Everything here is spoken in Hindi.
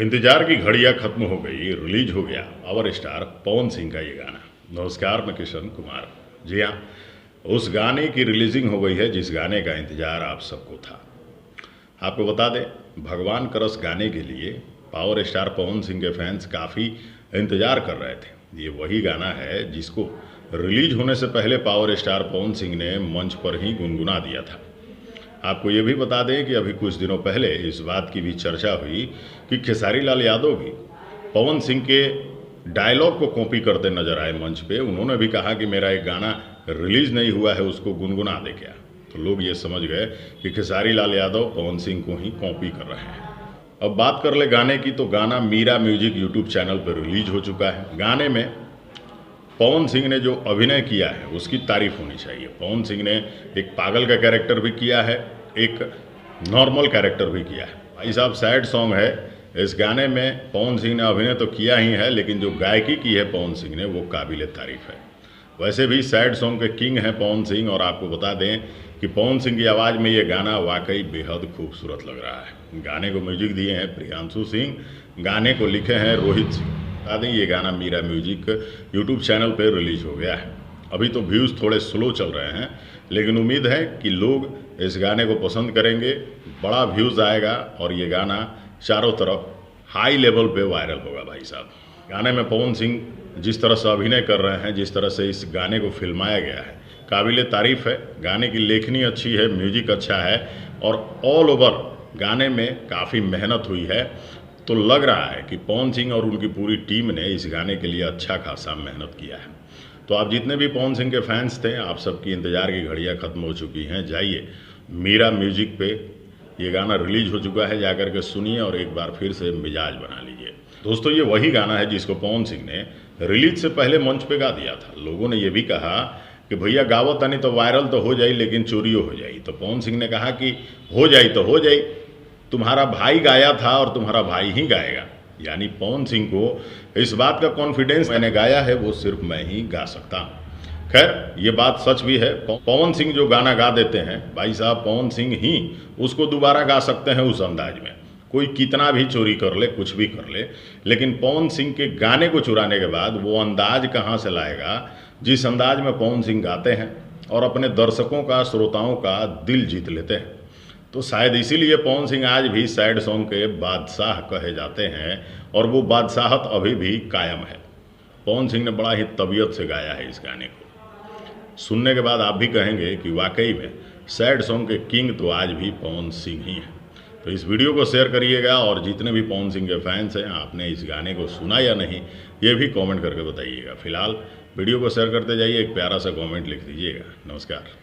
इंतजार की घड़ियां खत्म हो गई, रिलीज हो गया पावर स्टार पवन सिंह का ये गाना। नमस्कार, मैं किशन कुमार। जी हाँ, उस गाने की रिलीजिंग हो गई है जिस गाने का इंतजार आप सबको था। आपको बता दें, भगवान करस गाने के लिए पावर स्टार पवन सिंह के फैंस काफ़ी इंतजार कर रहे थे। ये वही गाना है जिसको रिलीज होने से पहले पावर स्टार पवन सिंह ने मंच पर ही गुनगुना दिया था। आपको ये भी बता दें कि अभी कुछ दिनों पहले इस बात की भी चर्चा हुई कि खेसारी लाल यादव भी पवन सिंह के डायलॉग को कॉपी करते नजर आए मंच पे। उन्होंने भी कहा कि मेरा एक गाना रिलीज नहीं हुआ है, उसको गुनगुना दे क्या। तो लोग ये समझ गए कि खेसारी लाल यादव पवन सिंह को ही कॉपी कर रहे हैं। अब बात कर ले गाने की, तो गाना मीरा म्यूजिक यूट्यूब चैनल पर रिलीज हो चुका है। गाने में पवन सिंह ने जो अभिनय किया है उसकी तारीफ होनी चाहिए। पवन सिंह ने एक पागल का कैरेक्टर भी किया है, एक नॉर्मल कैरेक्टर भी किया है। भाई साहब, सैड सॉन्ग है इस गाने में। पवन सिंह ने अभिनय तो किया ही है, लेकिन जो गायकी की है पवन सिंह ने वो काबिल तारीफ है। वैसे भी सैड सॉन्ग के किंग हैं पवन सिंह, और आपको बता दें कि पवन सिंह की आवाज़ में ये गाना वाकई बेहद खूबसूरत लग रहा है। गाने को म्यूजिक दिए हैं प्रियांशु सिंह, गाने को लिखे हैं रोहित सिंह। बता दें, ये गाना मीरा म्यूजिक यूट्यूब चैनल पर रिलीज हो गया है। अभी तो व्यूज़ थोड़े स्लो चल रहे हैं, लेकिन उम्मीद है कि लोग इस गाने को पसंद करेंगे, बड़ा व्यूज़ आएगा और ये गाना चारों तरफ हाई लेवल पे वायरल होगा। भाई साहब, गाने में पवन सिंह जिस तरह से अभिनय कर रहे हैं, जिस तरह से इस गाने को फिल्माया गया है, काबिल तारीफ़ है। गाने की लेखनी अच्छी है, म्यूजिक अच्छा है, और ऑल ओवर गाने में काफ़ी मेहनत हुई है। तो लग रहा है कि पवन सिंह और उनकी पूरी टीम ने इस गाने के लिए अच्छा खासा मेहनत किया है। तो आप जितने भी पवन सिंह के फैंस थे, आप सबकी इंतज़ार की घड़ियां ख़त्म हो चुकी हैं। जाइए मीरा म्यूजिक पे ये गाना रिलीज हो चुका है, जाकर के सुनिए और एक बार फिर से मिजाज बना लीजिए। दोस्तों, ये वही गाना है जिसको पवन सिंह ने रिलीज से पहले मंच पे गा दिया था। लोगों ने ये भी कहा कि भैया गावो तनी तो वायरल तो हो जाई, लेकिन चोरियो हो जाई। तो पवन सिंह ने कहा कि हो जाई तो हो जाई, तुम्हारा भाई गाया था और तुम्हारा भाई ही गाएगा। यानी पवन सिंह को इस बात का कॉन्फिडेंस, मैंने गाया है वो सिर्फ मैं ही गा सकता हूँ। खैर, ये बात सच भी है। पवन सिंह जो गाना गा देते हैं, भाई साहब, पवन सिंह ही उसको दोबारा गा सकते हैं उस अंदाज में। कोई कितना भी चोरी कर ले, कुछ भी कर ले, लेकिन पवन सिंह के गाने को चुराने के बाद वो अंदाज कहाँ से लाएगा जिस अंदाज में पवन सिंह गाते हैं और अपने दर्शकों का, श्रोताओं का दिल जीत लेते हैं। तो शायद इसीलिए पवन सिंह आज भी सैड सॉन्ग के बादशाह कहे जाते हैं, और वो बादशाहत अभी भी कायम है। पवन सिंह ने बड़ा ही तबीयत से गाया है इस गाने को। सुनने के बाद आप भी कहेंगे कि वाकई में सैड सॉन्ग के किंग तो आज भी पवन सिंह ही हैं। तो इस वीडियो को शेयर करिएगा, और जितने भी पवन सिंह के फैंस हैं, आपने इस गाने को सुना या नहीं ये भी कमेंट करके बताइएगा। फिलहाल वीडियो को शेयर करते जाइए, एक प्यारा सा कमेंट लिख दीजिएगा। नमस्कार।